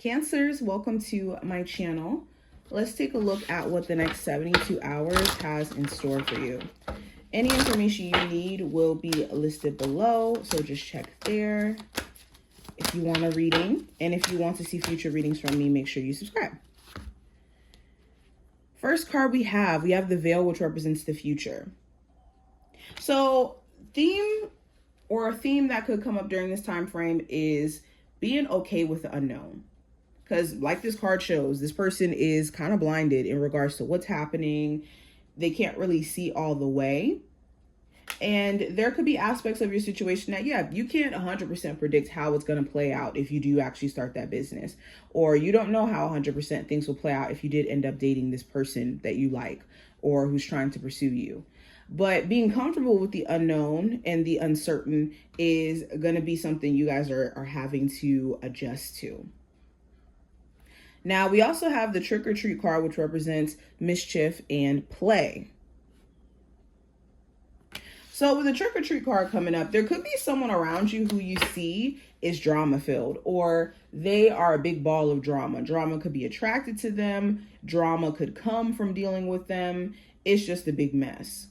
Cancers, welcome to my channel. Let's take a look at what the next 72 hours has in store for you. Any information you need will be listed below, so just check there. If you want a reading, and if you want to see future readings from me, make sure you subscribe. First card we have the Veil, which represents the future. So a theme that could come up during this time frame is being okay with the unknown. Because like this card shows, this person is kind of blinded in regards to what's happening. They can't really see all the way. And there could be aspects of your situation that, you can't 100% predict how it's going to play out if you do actually start that business. Or you don't know how 100% things will play out if you did end up dating this person that you like or who's trying to pursue you. But being comfortable with the unknown and the uncertain is going to be something you guys are having to adjust to. Now, we also have the Trick or Treat card, which represents mischief and play. So with the Trick or Treat card coming up, there could be someone around you who you see is drama filled, or they are a big ball of drama. Drama could be attracted to them. Drama could come from dealing with them. It's just a big mess.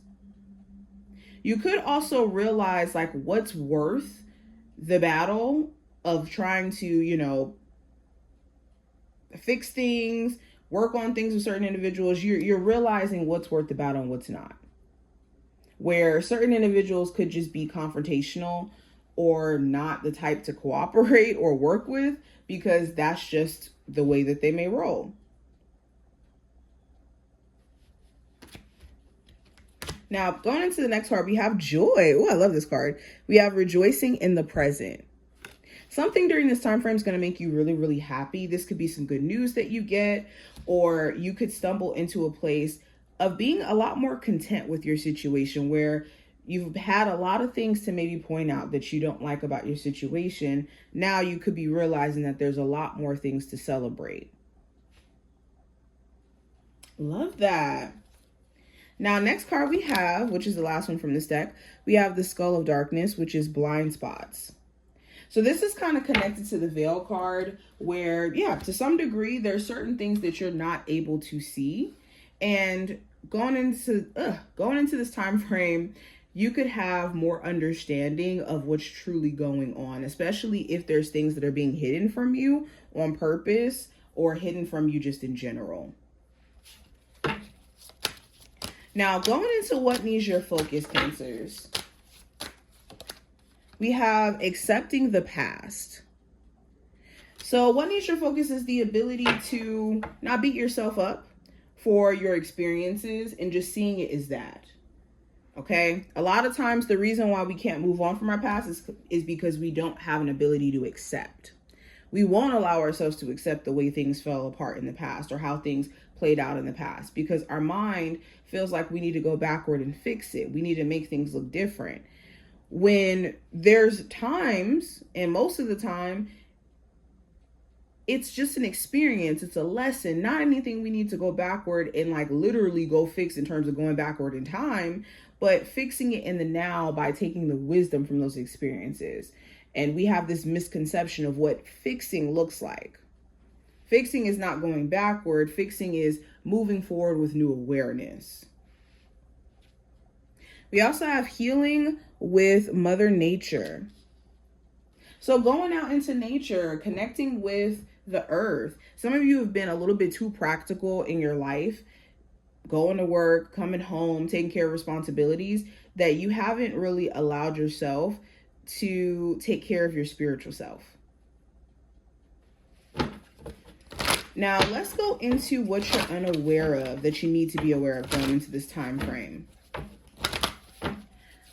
You could also realize like what's worth the battle of trying to, fix things, work on things with certain individuals. You're realizing what's worth the battle and what's not. Where certain individuals could just be confrontational or not the type to cooperate or work with because that's just the way that they may roll. Now, going into the next card, we have Joy. Oh, I love this card. We have Rejoicing in the Present. Something during this time frame is going to make you really, really happy. This could be some good news that you get, or you could stumble into a place of being a lot more content with your situation where you've had a lot of things to maybe point out that you don't like about your situation. Now you could be realizing that there's a lot more things to celebrate. Love that. Now, next card we have, which is the last one from this deck, we have the Skull of Darkness, which is blind spots. So this is kind of connected to the Veil card where, to some degree, there's certain things that you're not able to see. And going into this time frame, you could have more understanding of what's truly going on, especially if there's things that are being hidden from you on purpose or hidden from you just in general. Now, going into what needs your focus, Cancers. We have accepting the past. So what needs your focus is the ability to not beat yourself up for your experiences and just seeing it as that. Okay? A lot of times the reason why we can't move on from our past is because we don't have an ability to accept. We won't allow ourselves to accept the way things fell apart in the past or how things played out in the past because our mind feels like we need to go backward and fix it. We need to make things look different. When there's times, and most of the time, it's just an experience. It's a lesson, not anything we need to go backward and like literally go fix in terms of going backward in time, but fixing it in the now by taking the wisdom from those experiences. And we have this misconception of what fixing looks like. Fixing is not going backward. Fixing is moving forward with new awareness. We also have healing with Mother Nature. So going out into nature, connecting with the earth. Some of you have been a little bit too practical in your life, going to work, coming home, taking care of responsibilities, that you haven't really allowed yourself to take care of your spiritual self. Now, let's go into what you're unaware of that you need to be aware of going into this time frame.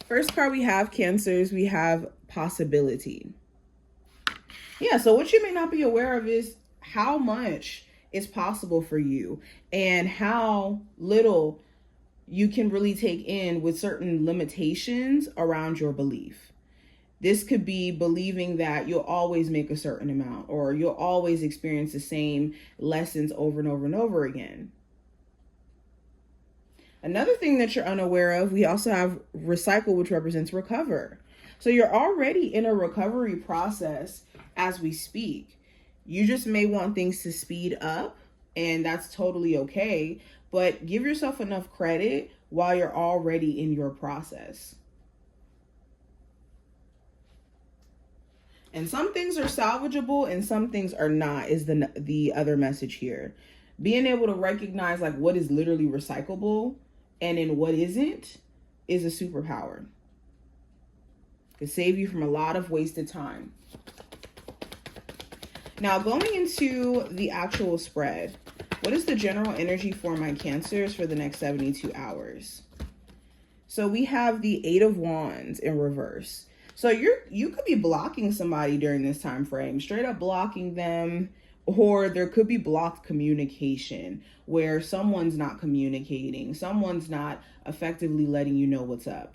First card we have, Cancers, we have possibility. So what you may not be aware of is how much is possible for you and how little you can really take in with certain limitations around your belief. This could be believing that you'll always make a certain amount or you'll always experience the same lessons over and over and over again. Another thing that you're unaware of, we also have recycle, which represents recover. So you're already in a recovery process as we speak. You just may want things to speed up, and that's totally okay. But give yourself enough credit while you're already in your process. And some things are salvageable and some things are not, is the other message here. Being able to recognize like what is literally recyclable and in what isn't is a superpower. It can save you from a lot of wasted time. Now, going into the actual spread, what is the general energy for my Cancers for the next 72 hours? So we have the 8 of Wands in reverse. So you could be blocking somebody during this time frame, straight up blocking them, or there could be blocked communication where someone's not communicating, someone's not effectively letting you know what's up.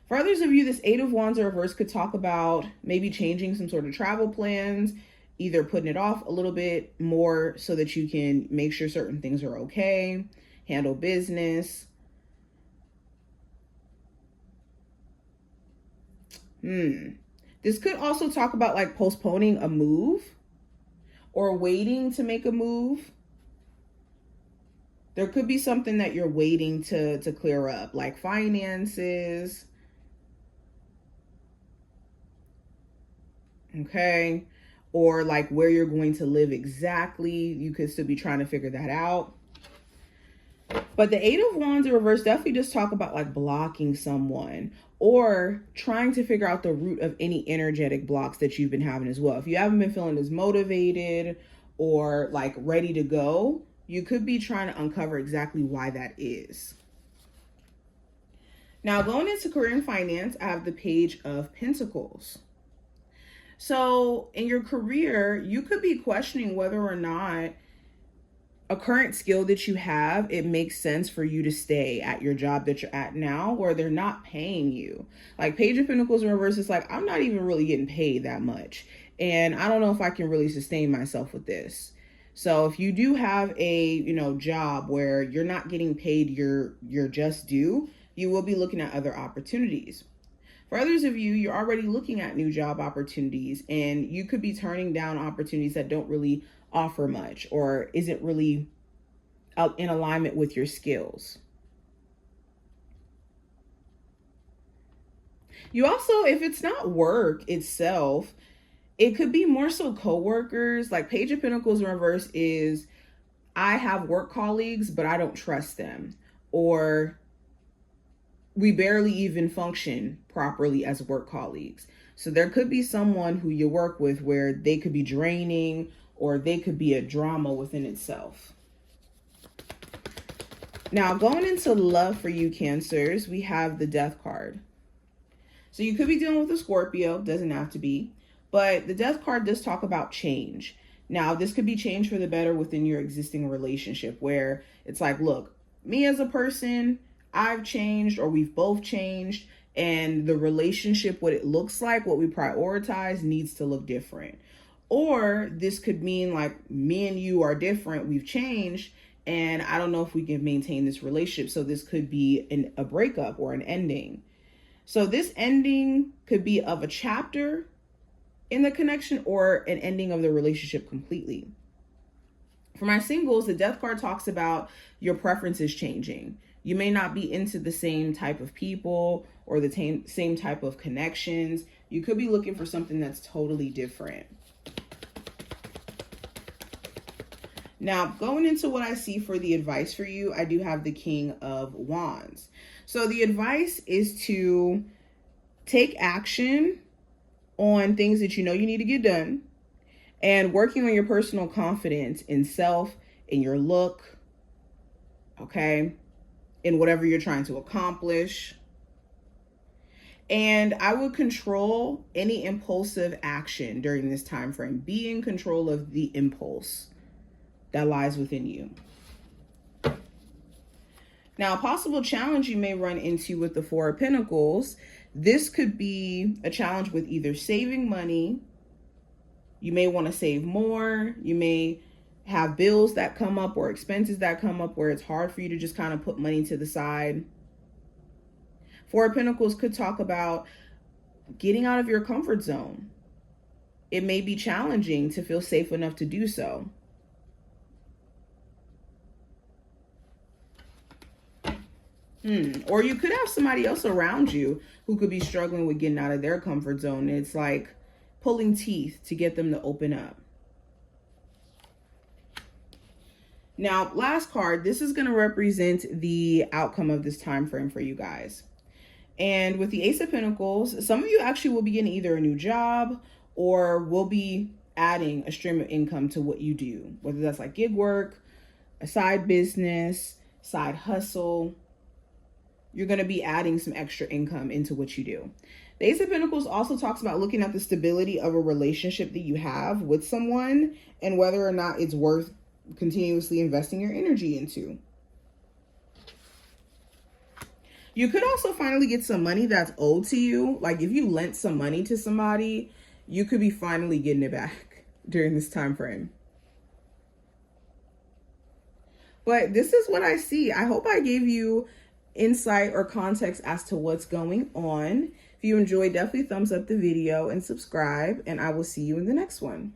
For others of you, this 8 of Wands in reverse could talk about maybe changing some sort of travel plans, either putting it off a little bit more so that you can make sure certain things are okay, handle business. This could also talk about like postponing a move or waiting to make a move. There could be something that you're waiting to clear up, like finances. Okay. Or like where you're going to live exactly. You could still be trying to figure that out. But the 8 of Wands in reverse definitely just talk about like blocking someone or trying to figure out the root of any energetic blocks that you've been having as well. If you haven't been feeling as motivated or like ready to go, you could be trying to uncover exactly why that is. Now, going into career and finance, I have the Page of Pentacles. So in your career, you could be questioning whether or not a current skill that you have, it makes sense for you to stay at your job that you're at now, where they're not paying you. Like Page of Pentacles in reverse is like, I'm not even really getting paid that much. And I don't know if I can really sustain myself with this. So if you do have a, job where you're not getting paid your just due, you will be looking at other opportunities. For others of you, you're already looking at new job opportunities and you could be turning down opportunities that don't really offer much or isn't really in alignment with your skills. You also, if it's not work itself, it could be more so coworkers. Like Page of Pentacles in reverse is, I have work colleagues, but I don't trust them. Or we barely even function properly as work colleagues. So there could be someone who you work with where they could be draining or they could be a drama within itself. Now, going into love for you, Cancers, we have the Death card. So you could be dealing with a Scorpio, doesn't have to be, but the Death card does talk about change. Now, this could be change for the better within your existing relationship where it's like, look, me as a person, I've changed or we've both changed, and the relationship, what it looks like, what we prioritize needs to look different. Or this could mean like me and you are different, we've changed, and I don't know if we can maintain this relationship. So this could be a breakup or an ending. So this ending could be of a chapter in the connection or an ending of the relationship completely. For my singles, the Death card talks about your preferences changing. You may not be into the same type of people or the same type of connections. You could be looking for something that's totally different. Now, going into what I see for the advice for you, I do have the King of Wands. So the advice is to take action on things that you know you need to get done and working on your personal confidence in self, in your look, okay, in whatever you're trying to accomplish. And I would control any impulsive action during this time frame. Be in control of the impulse that lies within you. Now, a possible challenge you may run into with the Four of Pentacles, this could be a challenge with either saving money. You may want to save more. You may have bills that come up or expenses that come up where it's hard for you to just kind of put money to the side. Four of Pentacles could talk about getting out of your comfort zone. it may be challenging to feel safe enough to do so. Or you could have somebody else around you who could be struggling with getting out of their comfort zone. It's like pulling teeth to get them to open up. Now, last card, this is going to represent the outcome of this time frame for you guys. And with the Ace of Pentacles, some of you actually will be getting either a new job or will be adding a stream of income to what you do, whether that's like gig work, a side business, side hustle. You're going to be adding some extra income into what you do. The Ace of Pentacles also talks about looking at the stability of a relationship that you have with someone and whether or not it's worth continuously investing your energy into. You could also finally get some money that's owed to you. Like if you lent some money to somebody, you could be finally getting it back during this time frame. But this is what I see. I hope I gave you insight or context as to what's going on. If you enjoyed, definitely thumbs up the video and subscribe, and I will see you in the next one.